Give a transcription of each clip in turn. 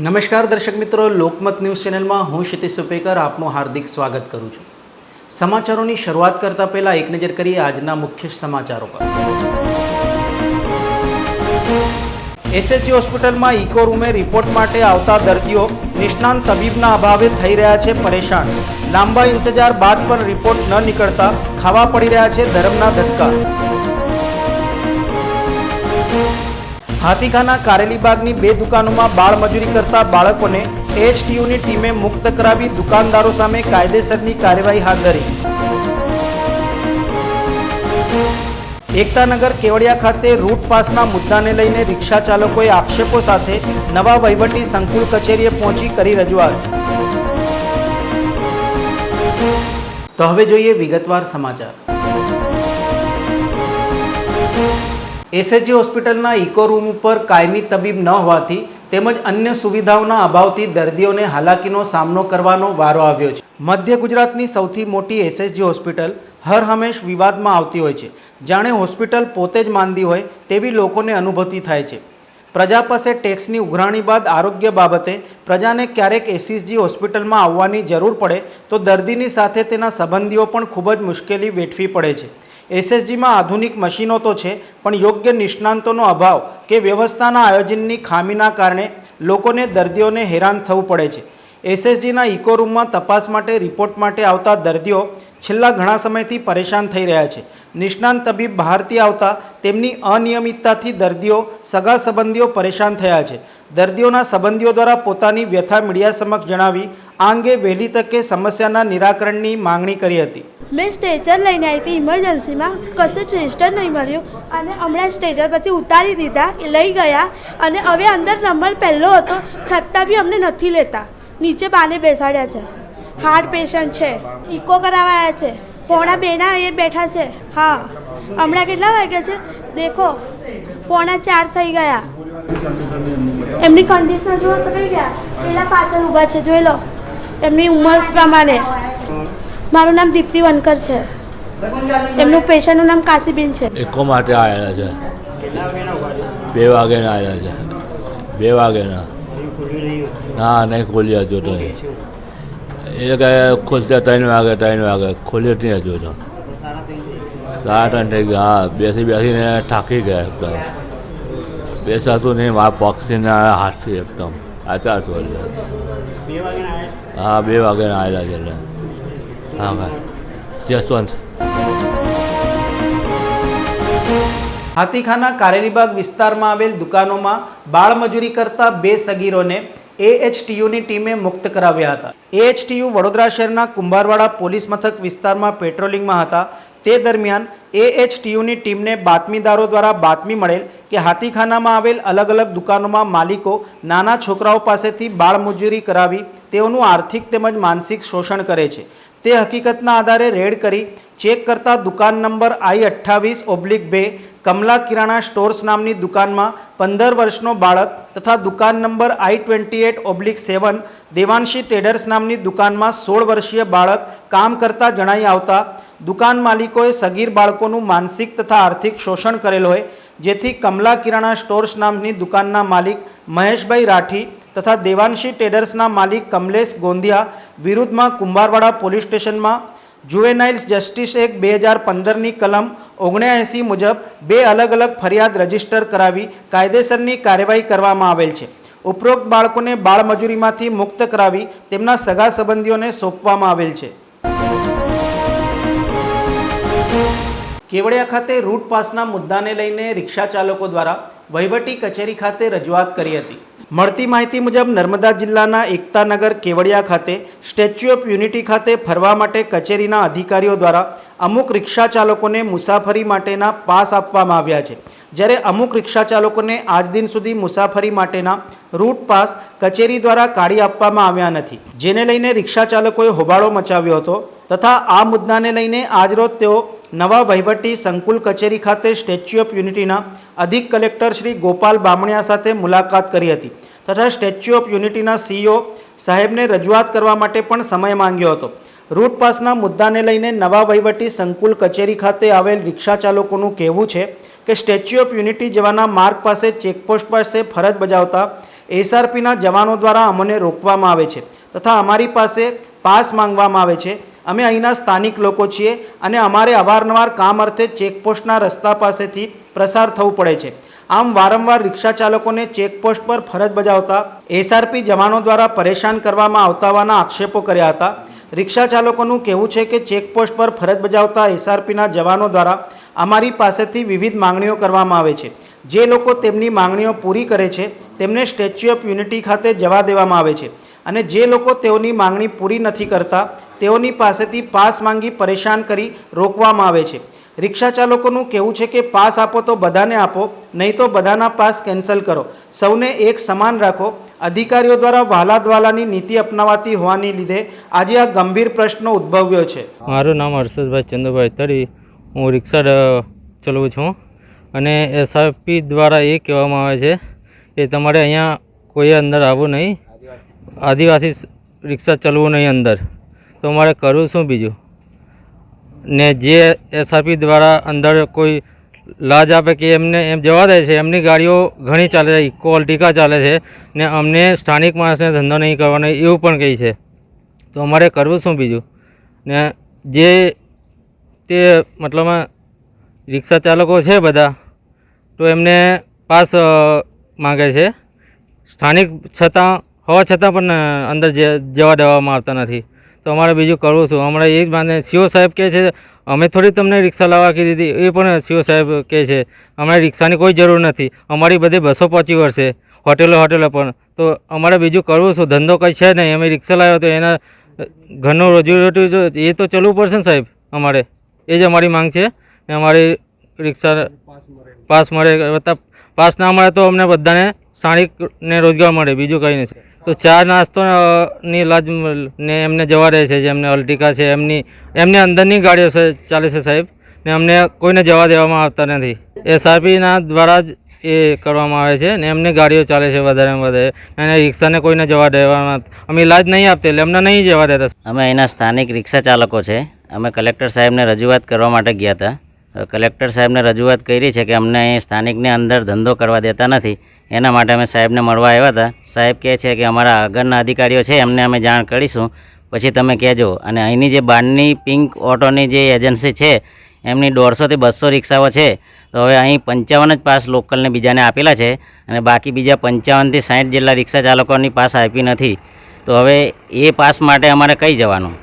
નમસ્કાર દર્શક મિત્રો, લોકમત ન્યૂઝ ચેનલમાં હું ક્ષિતિજ સુપેકર આપનું હાર્દિક સ્વાગત કરું છું। સમાચારોની શરૂઆત કરતા પહેલા એક નજર કરીએ આજના મુખ્ય સમાચારો પર। એસએચજી હોસ્પિટલમાં ઇકો રૂમે રિપોર્ટ માટે આવતા દર્દીઓ નિષ્ણાંત તબીબના અભાવે થઈ રહ્યા છે પરેશાન। લાંબા ઇંતજાર બાદ પણ રિપોર્ટ ન નીકળતા ખાવા પડી રહ્યા છે ધર્મના ધક્કા। હાથીખાના કારેલીબાગની 2 દુકાનોમાં બાળ મજૂરી કરતા બાળકોને એએચટીયુની ટીમે મુક્ત કરાવી દુકાનદારો સામે કાયદેસરની કાર્યવાહી હાથ ધરી। એકતાનગર કેવડિયા ખાતે રૂટ પાસના મુદ્દાને લઈને રિક્ષા ચાલકોએ આક્ષેપો સાથે નવા વહીવટી સંકુલ કચેરીએ પહોંચી કરી રજૂઆત। તો હવે જોઈએ વિગતવાર સમાચાર। એસએચજી હોસ્પિટલના ઇકો રૂમ ઉપર કાયમી તબીબ ન હોવાથી તેમજ અન્ય સુવિધાઓના અભાવથી દર્દીઓને હાલાકીનો સામનો કરવાનો વારો આવ્યો છે। મધ્ય ગુજરાતની સૌથી મોટી એસએચજી હોસ્પિટલ હર હંમેશ વિવાદમાં આવતી હોય છે। જાણે હોસ્પિટલ પોતે જ માંદી હોય તેવી લોકોને અનુભૂતિ થાય છે। પ્રજા પાસે ટેક્સની ઉઘરાણી બાદ આરોગ્ય બાબતે પ્રજાને ક્યારેક એસએચજી હોસ્પિટલમાં આવવાની જરૂર પડે તો દર્દીની સાથે તેના સંબંધીઓ પણ ખૂબ જ મુશ્કેલી વેઠવી પડે છે। એસએચજીમાં આધુનિક મશીનો તો છે પણ યોગ્ય નિષ્ણાંતોનો અભાવ કે વ્યવસ્થાના આયોજનની ખામીના કારણે લોકોને દર્દીઓને હેરાન થવું પડે છે। એસએચજીના ઇકો રૂમમાં તપાસ માટે રિપોર્ટ માટે આવતા દર્દીઓ છેલ્લા ઘણા સમયથી પરેશાન થઈ રહ્યા છે। નિષ્ણાંત તબીબ બહારથી આવતા તેમની અનિયમિતતાથી દર્દીઓ સગા સંબંધીઓ પરેશાન થયા છે। દર્દીઓના સંબંધીઓ દ્વારા પોતાની વ્યથા મીડિયા સમક્ષ જણાવી આ અંગે વહેલી તકે સમસ્યાના નિરાકરણની માંગણી કરી હતી। मैं स्ट्रेचर लईने आई थी इमरजन्सी में, कशुं स्ट्रेचर नहीं मळ्युं अने हमणां स्ट्रेचर पछी उतारी दीधा, लई गया अने हवे अंदर नंबर पहेलो हतो छतां बी अमने नथी लेता। नीचे बाने बेसाड्या छे, हार्ट पेशન્ટ छे, इको करावाया छे, 1:45 ए बैठा छे। हाँ, हमणां કેટલા વાગ્યા છે देखो 3:45 થઈ ગયા। એમની કન્ડિશન જો તો કઈ ગયા પેલા પાછળ ઊભા છે જોઈ લો એમની ઉંમર પ્રમાણે। મારું નામ દીપ્તિ વનકર છે, એમનું પેશન્ટનું નામ કાશીબેન છે। ઇકો માટે આવેલા છે, 2 વાગ્યાના આવેલા છે, 2 વાગ્યાના ના નહીં ખોલ્યા હજુ તો એ કે ખોલતા 3 વાગે ખોલ્યો જ નહીં હજુ તો 3:30 થઈ ગયા। હા, બેસીને થાકી ગયા એકદમ, બેસાતું નહીં, મારા પક્ષીને હાથથી એકદમ આચાર છો। હા, 2 વાગ્યાના આવેલા છે એટલે હા ભાઈ જસવંત। હાથીખાના કારેલીબાગ વિસ્તારમાં આવેલ દુકાનોમાં બાળમજૂરી કરતા 2 સગીરોને એએચટીયુની ટીમે મુક્ત કરાવ્યા હતા। એએચટીયુ વડોદરા શહેરના કુંભારવાડા પોલીસ મથક વિસ્તારમાં પેટ્રોલિંગમાં હતા। તે દરમિયાન એએચટીયુની ટીમને બાતમીદારો દ્વારા બાતમી મળેલ કે હાથીખાનામાં આવેલ અલગ અલગ દુકાનોમાં માલિકો નાના છોકરાઓ પાસેથી બાળમજૂરી કરાવી તેઓનું આર્થિક તેમજ માનસિક શોષણ કરે છે। તે હકીકતના આધારે રેડ કરી ચેક કરતા દુકાન number I28/2 Kamala kirana stores નામની દુકાનમાં 15 વર્ષનો બાળક તથા દુકાન નંબર I28/7 દેવાંશી ટ્રેડર્સ નામની દુકાનમાં 16 વર્ષીય બાળક કામ કરતા જણાઈ આવતા દુકાન માલિકોએ સગીર બાળકોનું માનસિક તથા આર્થિક શોષણ કરેલ હોય, જેથી કમલા કિરાણા સ્ટોર્સ નામની દુકાનના માલિક મહેશભાઈ રાઠી તથા દેવાંશી ટ્રેડર્સના માલિક કમલેશ ગોંધિયા વિરુદ્ધમાં કુંભારવાડા પોલીસ સ્ટેશનમાં જુવેનાઇલ્સ જસ્ટિસ એક્ટ 2015ની કલમ 79 મુજબ 2 અલગ અલગ ફરિયાદ રજીસ્ટર કરાવી કાયદેસરની કાર્યવાહી કરવામાં આવેલ છે। ઉપરોક્ત બાળકોને બાળમજૂરીમાંથી મુક્ત કરાવી તેમના સગા સંબંધીઓને સોંપવામાં આવેલ છે। કેવડિયા ખાતે રૂટ પાસના મુદ્દાને લઈને રિક્ષા ચાલકો દ્વારા વહીવટી કચેરી ખાતે રજૂઆત કરી હતી। મળતી માહિતી મુજબ નર્મદા જિલ્લાના એકતાનગર કેવડિયા ખાતે સ્ટેચ્યુ ઓફ યુનિટી ખાતે ફરવા માટે કચેરીના અધિકારીઓ દ્વારા અમુક રિક્ષા ચાલકોને મુસાફરી માટેના પાસ આપવામાં આવ્યા છે, જ્યારે અમુક રિક્ષા ચાલકોને આજ દિન સુધી મુસાફરી માટેના રૂટ પાસ કચેરી દ્વારા કાઢી આપવામાં આવ્યા નથી, જેને લઈને રિક્ષા ચાલકોએ હોબાળો મચાવ્યો હતો તથા આ મુદ્દાને લઈને આજરોજ તેઓ નવા વહીવટી સંકુલ કચેરી ખાતે સ્ટેચ્યુ ઓફ યુનિટીના અધિક કલેક્ટર શ્રી ગોપાલ બામણિયા સાથે મુલાકાત કરી હતી તથા સ્ટેચ્યુ ઓફ યુનિટીના સીઈઓ સાહેબને રજૂઆત કરવા માટે પણ સમય માંગ્યો હતો। રૂટ પાસના મુદ્દાને લઈને નવા વહીવટી સંકુલ કચેરી ખાતે આવેલ રિક્ષા ચાલકોનું કહેવું છે કે સ્ટેચ્યુ ઓફ યુનિટી જવાના માર્ગ પાસે ચેકપોસ્ટ પાસે ફરજ બજાવતા એસઆરપીના જવાનો દ્વારા અમને રોકવામાં આવે છે તથા અમારી પાસે પાસ માંગવામાં આવે છે। અમે અહીંના સ્થાનિક લોકો છીએ અને અમારે અવારનવાર કામ અર્થે ચેકપોસ્ટના રસ્તા પાસેથી પ્રસાર થવું પડે છે। આમ વારંવાર રિક્ષા ચાલકોને ચેકપોસ્ટ પર ફરજ બજાવતા એસઆરપી જવાનો દ્વારા પરેશાન કરવામાં આવતા હોવાના આક્ષેપો કર્યા હતા। રિક્ષા ચાલકોનું કહેવું છે કે ચેકપોસ્ટ પર ફરજ બજાવતા એસઆરપીના જવાનો દ્વારા અમારી પાસેથી વિવિધ માંગણીઓ કરવામાં આવે છે। જે લોકો તેમની માંગણીઓ પૂરી કરે છે તેમને સ્ટેચ્યુ ઓફ યુનિટી ખાતે જવા દેવામાં આવે છે અને જે લોકો તેઓની માંગણી પૂરી નથી કરતા તેઓની પાસેથી પાસ માંગી પરેશાન કરી રોકવામાં આવે છે। રિક્ષા ચાલકોનું કહેવું છે કે પાસ આપો તો બધાને આપો, નહીં તો બધાના પાસ કેન્સલ કરો, સૌને એક સમાન રાખો। અધિકારીઓ દ્વારા વહાલા દ્વાલાની નીતિ અપનાવાતી હોવાને લીધે આજે આ ગંભીર પ્રશ્નો ઉદ્ભવ્યો છે। મારું નામ હર્ષદભાઈ ચંદુભાઈ તરી, હું રિક્ષા ચલાવું છું અને એસઆરપી દ્વારા એ કહેવામાં આવે છે કે તમારે અહીંયા કોઈ અંદર આવવું નહીં, આદિવાસી રિક્ષા ચલાવવું નહીં અંદર, તો અમારે કરવું શું બીજું? ને જે એસઆરપી દ્વારા અંદર કોઈ લાજ આપે કે એમને એમ જવા દે છે, એમની ગાડીઓ ઘણી ચાલે છે, ઇકો અલ્ટિકા ચાલે છે ને અમને સ્થાનિક માણસને ધંધો નહીં કરવાનો એવું પણ કહે છે, તો અમારે કરવું શું બીજું? ને જે તે મતલબમાં રિક્ષા ચાલકો છે બધા, તો એમને પાસ માગે છે સ્થાનિક છતાં હોવા છતાં પણ અંદર જવા દેવામાં આવતા નથી, તો અમારે બીજું કરવું શું? હમણાં એ જ માને સીઓ સાહેબ કહે છે અમે થોડી તમને રિક્ષા લાવવા કીધી હતી, એ પણ સીઓ સાહેબ કહે છે અમારે રિક્ષાની કોઈ જરૂર નથી, અમારી બધી બસો પહોંચી વળશે, હોટેલો પણ, તો અમારે બીજું કરવું શું? ધંધો કંઈ છે નહીં, અમે રિક્ષા લાવ્યો તો એના ઘરનું રોજીરોટી એ તો ચલવું પડશે ને સાહેબ, અમારે એ જ અમારી માંગ છે ને અમારી રિક્ષા પાસ મળે, પાસ ના મળે તો અમને બધાને સ્થાનિકને રોજગાર મળે, બીજું કંઈ નથી। તો ચા નાસ્તોની લાજ ને એમને જવા રહે છે, જેમને અલ્ટિકા છે એમની અંદરની ગાડીઓ ચાલે છે સાહેબ, ને અમને કોઈને જવા દેવામાં આવતા નથી। એસઆરપીના દ્વારા જ એ કરવામાં આવે છે ને એમની ગાડીઓ ચાલે છે વધારેમાં વધારે, અને રિક્ષાને કોઈને જવા દેવામાં અમે લાજ નહીં આપતા એટલે અમને નહીં જવા દેતા। અમે અહીંના સ્થાનિક રિક્ષા ચાલકો છે, અમે કલેક્ટર સાહેબને રજૂઆત કરવા માટે ગયા હતા। કલેક્ટર સાહેબને રજૂઆત કરી છે કે અમને અહીં સ્થાનિકને અંદર ધંધો કરવા દેતા નથી, એના માટે અમે સાહેબને મળવા આવ્યા હતા। સાહેબ કહે છે કે અમારા આગળના અધિકારીઓ છે એમને અમે જાણ કરીશું, પછી તમે કહેજો। અને અહીંની જે બારની પિંક ઓટોની જે એજન્સી છે એમની 150 થી 200 રિક્ષાઓ છે, તો હવે અહીં 55 જ પાસ લોકલને બીજાને આપેલા છે અને બાકી બીજા 55 થી 60 જેટલા રિક્ષા ચાલકોની પાસ આપી નથી, તો હવે એ પાસ માટે અમારે કઈ જવાનું?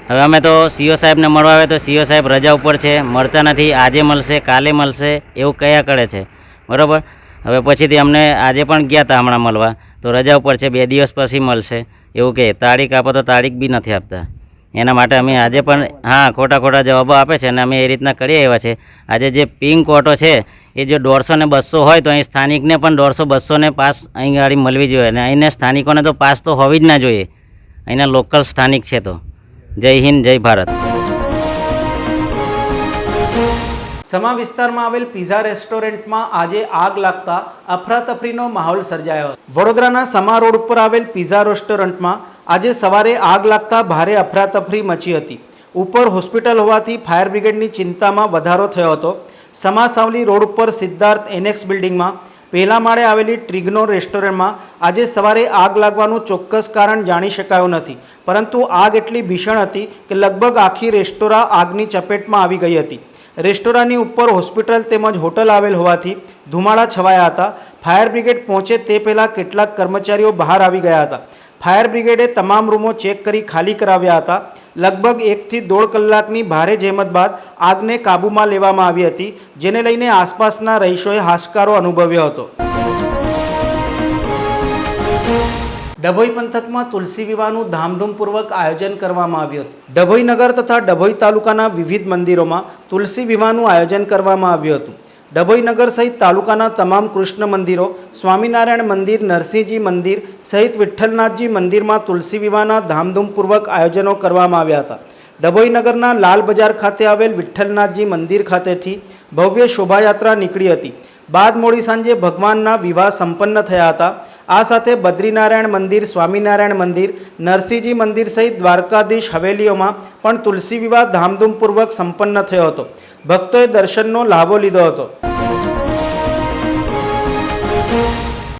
હવે અમે તો સીઓ સાહેબને મળવા આવે તો સીઓ સાહેબ રજા ઉપર છે, મળતા નથી, આજે મળશે કાલે મળશે એવું કયા કરે છે, બરાબર? હવે પછીથી અમને આજે પણ ગયા હતા હમણાં મળવા, તો રજા ઉપર છે, 2 દિવસ પછી મળશે એવું કહે, તારીખ આપો તો તારીખ બી નથી આપતા। એના માટે અમે આજે પણ હા ખોટા જવાબો આપે છે અને અમે એ રીતના કરી આવ્યા છે। આજે જે પિંક ઓટો છે એ જો 150 ને 200 હોય તો અહીં સ્થાનિકને પણ 150-200 ને પાસ અહીં ગાડી મળવી જોઈએ, અને અહીંના સ્થાનિકોને તો પાસ તો હોવી જ ના જોઈએ, અહીંના લોકલ સ્થાનિક છે તો। જય હિન્દ, જય ભારત। સમા વિસ્તારમાં આવેલ પિઝા રેસ્ટોરન્ટમાં આજે આગ લાગતા અફરાતફરીનો માહોલ સર્જાયો હતો। વડોદરાના સમા રોડ ઉપર આવેલ પિઝા રેસ્ટોરન્ટમાં આજે સવારે આગ લાગતા ભારે અફરાતફરી મચી હતી। ઉપર હોસ્પિટલ હોવાથી ફાયર બ્રિગેડની ચિંતામાં વધારો થયો હતો। સમા સાવલી રોડ ઉપર સિદ્ધાર્થ એનેક્સ બિલ્ડિંગમાં પહેલા માળે આવેલી ટ્રિગ્નો રેસ્ટોરન્ટમાં આજે સવારે આગ લાગવાનું ચોક્કસ કારણ જાણી શકાયું નથી, પરંતુ આગ એટલી ભીષણ હતી કે લગભગ આખી રેસ્ટોરાં આગની ચપેટમાં આવી ગઈ હતી। રેસ્ટોરાંની ઉપર હોસ્પિટલ તેમજ હોટલ આવેલ હોવાથી ધુમાડા છવાયા હતા। ફાયર બ્રિગેડ પહોંચે તે પહેલાં કેટલાક કર્મચારીઓ બહાર આવી ગયા હતા। ફાયર બ્રિગેડે તમામ રૂમો ચેક કરી ખાલી કરાવ્યા હતા। લગભગ 1 થી 1.5 કલાકની ભારે જહેમત બાદ આગને કાબૂમાં લેવામાં આવી હતી, જેને લઈને આસપાસના રહીશોએ હાશકારો અનુભવ્યો હતો। ડભોઈ પંથકમાં તુલસી વિવાહનું ધામધૂમપૂર્વક આયોજન કરવામાં આવ્યું હતું। ડભોઈ નગર તથા ડભોઈ તાલુકાના વિવિધ મંદિરોમાં તુલસી વિવાહનું આયોજન કરવામાં આવ્યું હતું। ડભોઈ નગર સહિત તાલુકાના તમામ કૃષ્ણ મંદિરો, સ્વામિનારાયણ મંદિર, નરસિંહજી મંદિર સહિત વિઠ્ઠલનાથજી મંદિરમાં તુલસી વિવાહના ધામધૂમપૂર્વક આયોજનો કરવામાં આવ્યા હતા। ડભોઈ નગરના લાલ બજાર ખાતે આવેલ વિઠ્ઠલનાથજી મંદિર ખાતેથી ભવ્ય શોભાયાત્રા નીકળી હતી। બાદ મોડી સાંજે ભગવાનના વિવાહ સંપન્ન થયા હતા। આ સાથે બદ્રીનારાયણ મંદિર, સ્વામિનારાયણ મંદિર, નરસિંહજી મંદિર સહિત દ્વારકાધીશ હવેલીઓમાં પણ તુલસી વિવાહ ધામધૂમપૂર્વક સંપન્ન થયો હતો। ભક્તોએ દર્શનનો લાભો લીધો હતો।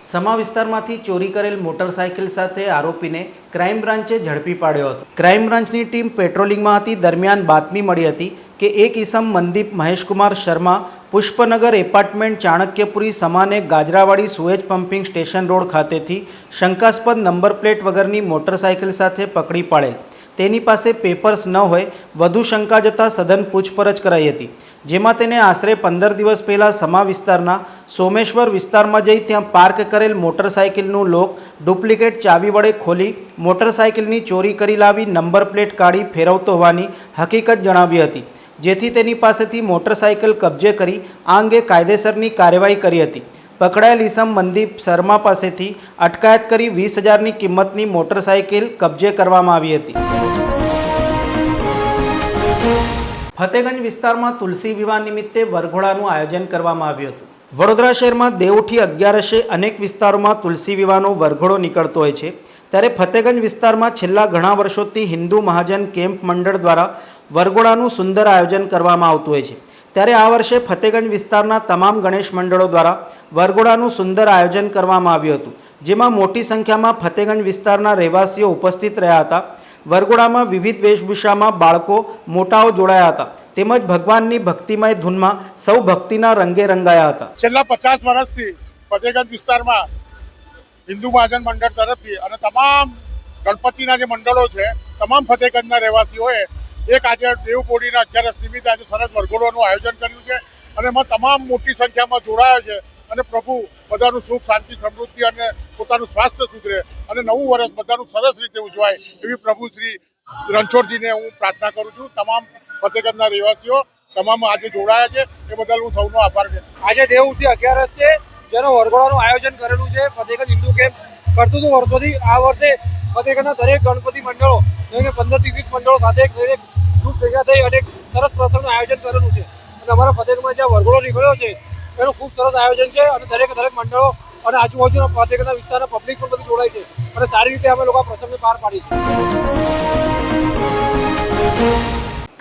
સમા વિસ્તારમાંથી ચોરી કરેલ મોટરસાયકલ સાથે આરોપીને ક્રાઇમ બ્રાન્ચે ઝડપી પાડ્યો હતો. ક્રાઇમ બ્રાન્ચની ટીમ પેટ્રોલિંગમાં હતી દરમિયાન બાતમી મળી હતી કે એક ઈસમ મનદીપ મહેશકુમાર શર્મા પુષ્પનગર એપાર્ટમેન્ટ ચાણક્યપુરી સમાને Gajrawadi sewage pumping station road ખાતેથી શંકાસ્પદ નંબર પ્લેટ વગરની મોટરસાયકલ સાથે પકડી પાડેલ. તેની પાસે પેપર્સ ન હોય વધુ શંકા જતાં સઘન પૂછપરછ કરાઈ હતી, જેમાં તેને આશરે 15 દિવસ પહેલાં સમા વિસ્તારના સોમેશ્વર વિસ્તારમાં જઈ ત્યાં પાર્ક કરેલ મોટરસાયકલનું લોક ડુપ્લિકેટ ચાવી વડે ખોલી મોટરસાયકલની ચોરી કરી લાવી નંબર પ્લેટ કાઢી ફેરવતો હોવાની હકીકત જણાવી હતી, જેથી તેની પાસેથી મોટરસાયકલ કબજે કરી આ અંગે કાયદેસરની કાર્યવાહી કરી હતી. પકડાયેલ ઈસમ મનદીપ શર્મા પાસેથી અટકાયત કરી 20,000ની કિંમતની મોટરસાયકલ કબજે કરવામાં આવી હતી. ફતેગંજ વિસ્તારમાં તુલસી વિવાહ નિમિત્તે વરઘોડાનું આયોજન કરવામાં આવ્યું હતું. વડોદરા શહેરમાં દેવઉઠી 11 અનેક વિસ્તારોમાં તુલસી વિવાહનો વરઘોડો નીકળતો હોય છે, ત્યારે ફતેગંજ વિસ્તારમાં છેલ્લા ઘણા વર્ષોથી હિન્દુ મહાજન કેમ્પ મંડળ દ્વારા વરઘોડાનું સુંદર આયોજન કરવામાં આવતું હોય છે. ત્યારે આ વર્ષે ફતેગંજ વિસ્તારના તમામ ગણેશ મંડળો દ્વારા વરઘોડાનું સુંદર આયોજન કરવામાં આવ્યું હતું, જેમાં મોટી સંખ્યામાં ફતેગંજ વિસ્તારના રહેવાસીઓ ઉપસ્થિત રહ્યા હતા. વરઘોડામાં વિવિધ વેશભૂષામાં બાળકો મોટાઓ જોડાયા હતા, તેમજ ભગવાનની ભક્તિમય ધૂનમાં સૌ ભક્તિના રંગે રંગાયા હતા. છેલ્લા 50 વર્ષથી ફતેગંજ વિસ્તારમાં હિન્દુ મહાજન મંડળ તરફથી અને તમામ ગણપતિના જે મંડળો છે તમામ ફતેગંજના રહેવાસીઓએ એક આજે દેવપોળીના 11 નિમિત્તે આજે સરસ વરઘોડાનું આયોજન કર્યું છે અને એમાં તમામ મોટી સંખ્યામાં જોડાયા છે અને પ્રભુ બધાનું સુખ શાંતિ સમૃદ્ધિ અને પોતાનું સ્વાસ્થ્ય સુધરે અને નવું વર્ષ બધાનું સરસ રીતે ઉજવાય એવી પ્રભુ શ્રી રણછોડજીને હું પ્રાર્થના કરું છું. તમામ ફતેગંજના રહેવાસીઓ તમામ આજે જોડાયા છે એ બદલ હું સૌનો આભાર વ્યક્ત કરું છું. આજે દેવઉઠી 11 છે, જેનો વરઘોડાનું આયોજન કરેલું છે ફતેગંજ હિન્દુ કેમ્પ કરતું હતું વર્ષોથી. આ વર્ષે ફતેગંજના દરેક ગણપતિ મંડળો 15 થી 20 મંડળો સાથે દરેક ગ્રુપ ભેગા થઈ અને સરસ પ્રસંગનું આયોજન કરેલું છે અને અમારા ફતેગંજમાં જ્યાં વરઘોડો નીકળ્યો છે એનું ખૂબ સરસ આયોજન છે અને દરેક મંડળો અને આજુબાજુના ફતેગંજના વિસ્તારના પબ્લિક પણ બધી જોડાય છે અને સારી રીતે અમે લોકો આ પ્રસંગને પાર પાડીએ છીએ.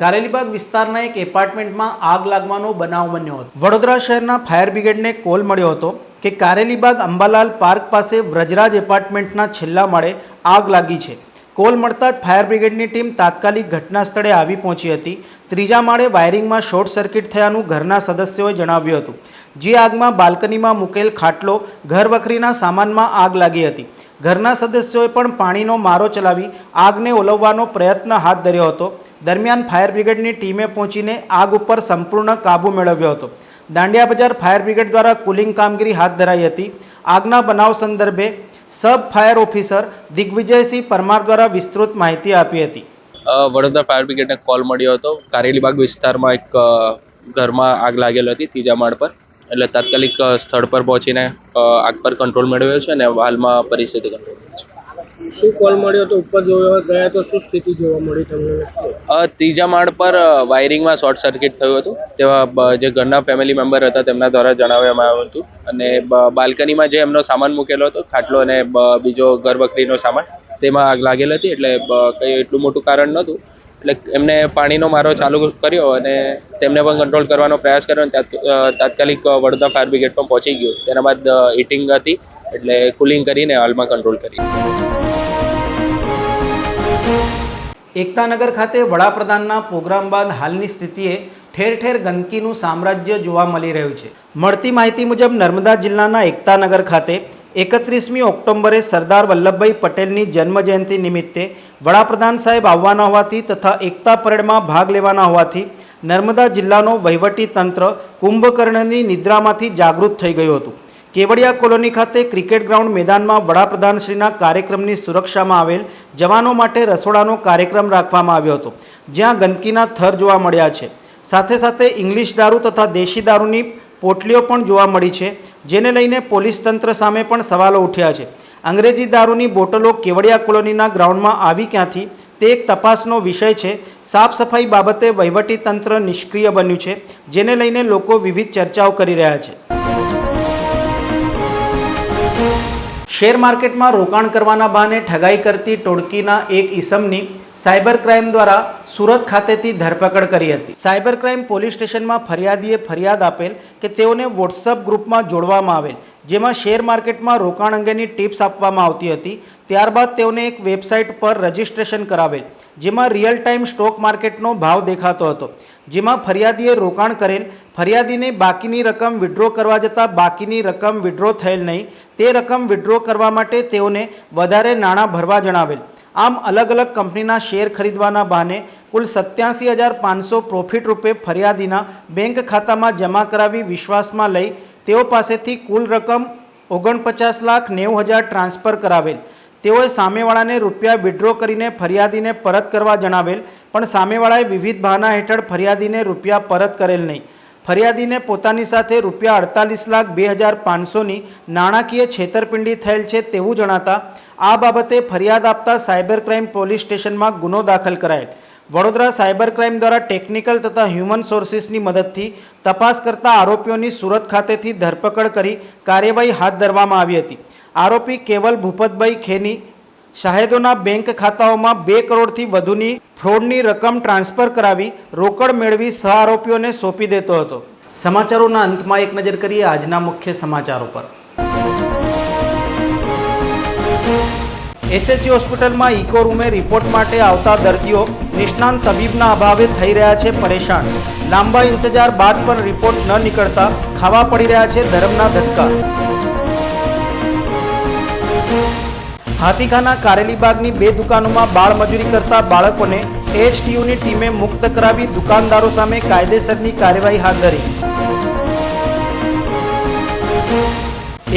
કારેલીબાગ વિસ્તારના એક એપાર્ટમેન્ટમાં આગ લાગવાનો બનાવ બન્યો હતો. વડોદરા શહેરના ફાયર બ્રિગેડને કોલ મળ્યો હતો કે કારેલીબાગ અંબાલાલ પાર્ક પાસે વ્રજરાજ એપાર્ટમેન્ટના છેલ્લા માળે આગ લાગી છે. કોલ મળતા જ ફાયર બ્રિગેડની ટીમ તાત્કાલિક ઘટના સ્થળે આવી પહોંચી હતી. ત્રીજા માળે વાયરિંગમાં શોર્ટ સર્કિટ થયાનું ઘરના સદસ્યોએ જણાવ્યું હતું. જે આગમાં બાલ્કનીમાં મૂકેલ ખાટલો ઘરવખરીના સામાનમાં આગ લાગી હતી. ઘરના સદસ્યોએ પણ પાણીનો મારો ચલાવી આગને ઓલવવાનો પ્રયત્ન હાથ ધર્યો હતો. દરમિયાન ફાયર બ્રિગેડની ટીમે પહોંચીને આગ ઉપર સંપૂર્ણ કાબૂ મેળવ્યો હતો. દાંડિયા બજાર ફાયર બ્રિગેડ દ્વારા કુલિંગ કામગીરી હાથ ધરાઈ હતી. આગના બનાવ સંદર્ભે સબ ફાયર ઓફિસર દિગ્વિજયસિંહ પરમાર દ્વારા વિસ્તૃત માહિતી આપી હતી. વડોદરા ફાયર બ્રિગેડને કોલ મળ્યો હતો. કારેલીબાગ વિસ્તારમાં એક ઘરમાં આગ લાગેલ હતી 3જા માળ પર, એટલે તાત્કાલિક સ્થળ પર પહોંચીને આગ પર કંટ્રોલ મેળવ્યો છે અને હાલમાં પરિસ્થિતિ કંટ્રોલ છે. શું કોલ મળ્યો તો ઉપર જોવા ગયા તો શું સ્થિતિ જોવા મળી તમને? 3જા માળ પર વાયરિંગમાં શોર્ટ સર્કિટ થયું હતું, તેવા જે ઘરના ફેમિલી મેમ્બર હતા તેમના દ્વારા જણાવવામાં આવ્યું હતું. અને બાલ્કનીમાં જે એમનો સામાન મૂકેલો હતો, ખાટલો અને બીજો ઘરવખરીનો સામાન, તેમાં આગ લાગેલ હતી. એટલે કંઈ એટલું મોટું કારણ નહોતું, એટલે એમને પાણીનો મારો ચાલુ કર્યો અને તેમને પણ કંટ્રોલ કરવાનો પ્રયાસ કર્યો. તાત્કાલિક વડોદરા ફાયર બ્રિગેડ પણ પહોંચી ગયું. તેના બાદ હીટિંગ હતી એટલે કુલિંગ કરીને હાલમાં કંટ્રોલ કરી. એકતાનગર ખાતે વડાપ્રધાનના પ્રોગ્રામ બાદ હાલની સ્થિતિએ ઠેર ઠેર ગંદકીનું સામ્રાજ્ય જોવા મળી રહ્યું છે. મળતી માહિતી મુજબ નર્મદા જિલ્લાના એકતાનગર ખાતે 31મી ઓક્ટોબરે સરદાર વલ્લભભાઈ પટેલની જન્મજયંતિ નિમિત્તે વડાપ્રધાન સાહેબ આવવાના હોવાથી તથા એકતા પરેડમાં ભાગ લેવાના હોવાથી નર્મદા જિલ્લાનો વહીવટી તંત્ર કુંભકર્ણની નિદ્રામાંથી જાગૃત થઈ ગયું હતું. કેવડિયા કોલોની ખાતે ક્રિકેટ ગ્રાઉન્ડ મેદાનમાં વડાપ્રધાનશ્રીના કાર્યક્રમની સુરક્ષામાં આવેલ જવાનો માટે રસોડાનો કાર્યક્રમ રાખવામાં આવ્યો હતો, જ્યાં ગંદકીના થર જોવા મળ્યા છે. સાથે સાથે ઇંગ્લિશ દારૂ તથા દેશી દારૂની પોટલીઓ પણ જોવા મળી છે, જેને લઈને પોલીસ તંત્ર સામે પણ સવાલો ઉઠ્યા છે. અંગ્રેજી દારૂની બોટલો કેવડિયા કોલોનીના ગ્રાઉન્ડમાં આવી ક્યાંથી તે એક તપાસનો વિષય છે. સાફ સફાઈ બાબતે વહીવટી તંત્ર નિષ્ક્રિય બન્યું છે, જેને લઈને લોકો વિવિધ ચર્ચાઓ કરી રહ્યા છે. શેર માર્કેટમાં રોકાણ કરવાના બહાને ઠગાઈ કરતી ટોળકીના એક ઈસમની સાયબર ક્રાઇમ દ્વારા સુરત ખાતેથી ધરપકડ કરી હતી. સાયબર ક્રાઇમ પોલીસ સ્ટેશનમાં ફરિયાદીએ ફરિયાદ આપેલ કે તેઓને વોટ્સઅપ ગ્રુપમાં જોડવામાં આવેલ, જેમાં શેર માર્કેટમાં રોકાણ અંગેની ટિપ્સ આપવામાં આવતી હતી. ત્યારબાદ તેઓને એક વેબસાઇટ પર રજિસ્ટ્રેશન કરાવેલ, જેમાં રિયલ ટાઈમ સ્ટોક માર્કેટનો ભાવ દેખાતો હતો. જેમાં ફરિયાદીએ રોકાણ કરેલ. ફરિયાદીને બાકીની રકમ વિડ્રો કરવા જતાં બાકીની રકમ વિડ્રો થયેલ નહીં. તે રકમ વિડ્રો કરવા માટે તેઓને વધારે નાણાં ભરવા જણાવેલ. આમ અલગ અલગ કંપનીના શેર ખરીદવાના બહાને કુલ 87,500 પ્રોફિટ રૂપે ફરિયાદીના બેંક ખાતામાં જમા કરાવી વિશ્વાસમાં લઈ તેઓ પાસેથી કુલ રકમ 49,90,000 ટ્રાન્સફર કરાવેલ. તેઓએ સામેવાળાને રૂપિયા વિડ્રો કરીને ફરિયાદીને પરત કરવા જણાવેલ, પણ સામેવાળાએ વિવિધ બહાના હેઠળ ફરિયાદીને રૂપિયા પરત કરેલ નહીં. ફરિયાદીને પોતાની સાથે રૂપિયા 48,02,500ની નાણાકીય છેતરપિંડી થયેલ છે તેવું જણાતા આ બાબતે ફરિયાદ આપતા સાયબર ક્રાઇમ પોલીસ સ્ટેશનમાં ગુનો દાખલ કરાયેલ. વડોદરા સાયબર ક્રાઇમ દ્વારા ટેકનિકલ તથા હ્યુમન સોર્સિસની મદદથી તપાસ કરતા આરોપીઓની સુરત ખાતેથી ધરપકડ કરી કાર્યવાહી હાથ ધરવામાં આવી હતી. આરોપી કેવલ ભૂપતભાઈ ખેની શાહેદોના બેંક ખાતાઓમાં 2 કરોડથી વધુની ફ્રોડની રકમ ટ્રાન્સફર કરાવી રોકડ મેળવી સહ આરોપીઓને સોંપી દેતો હતો. સમાચારોના અંતમાં એક નજર કરીએ આજના મુખ્ય સમાચારો પર. એસએચજી હોસ્પિટલમાં ઇકો રૂમે રિપોર્ટ માટે આવતા દર્દીઓ નિષ્ણાંત તબીબના અભાવે થઈ રહ્યા છે પરેશાન. લાંબા ઇંતજાર બાદ પણ રિપોર્ટ ન નીકળતા ખાવા પડી રહ્યા છે ધર્મના ધક્કા. હાથીખાના કારેલીબાગની 2 દુકાનોમાં બાળ મજૂરી કરતા બાળકોને એએચટીયુની ટીમે મુક્ત કરાવી દુકાનદારો સામે કાયદેસરની કાર્યવાહી હાથ ધરી.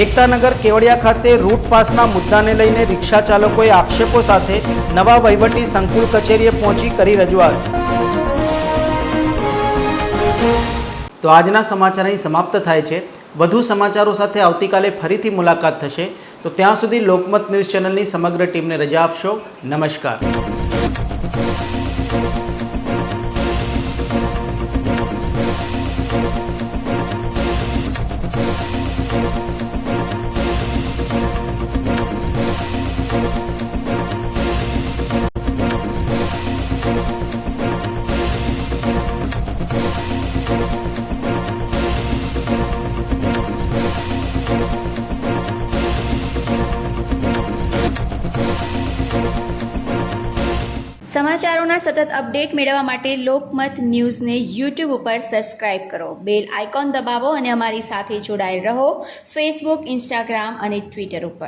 એકતાનગર કેવડિયા ખાતે રૂટ પાસના મુદ્દાને લઈને રિક્ષા ચાલકોએ આક્ષેપો સાથે નવા વહીવટી સંકુલ કચેરીએ પહોંચી કરી રજૂઆત. તો આજના સમાચાર અહીં સમાપ્ત થાય છે. વધુ સમાચારો સાથે આવતીકાલે ફરીથી મુલાકાત થશે. તો ત્યાં સુધી લોકમત ન્યૂઝ ચેનલની સમગ્ર ટીમને રજા આપશો. નમસ્કાર. સમાચારોના સતત અપડેટ મેળવવા માટે લોકમત ન્યૂઝને યુટ્યુબ ઉપર સબસ્ક્રાઇબ કરો, બેલ આઇકોન દબાવો અને અમારી સાથે જોડાયેલ રહો ફેસબુક, ઇન્સ્ટાગ્રામ અને ટ્વિટર ઉપર.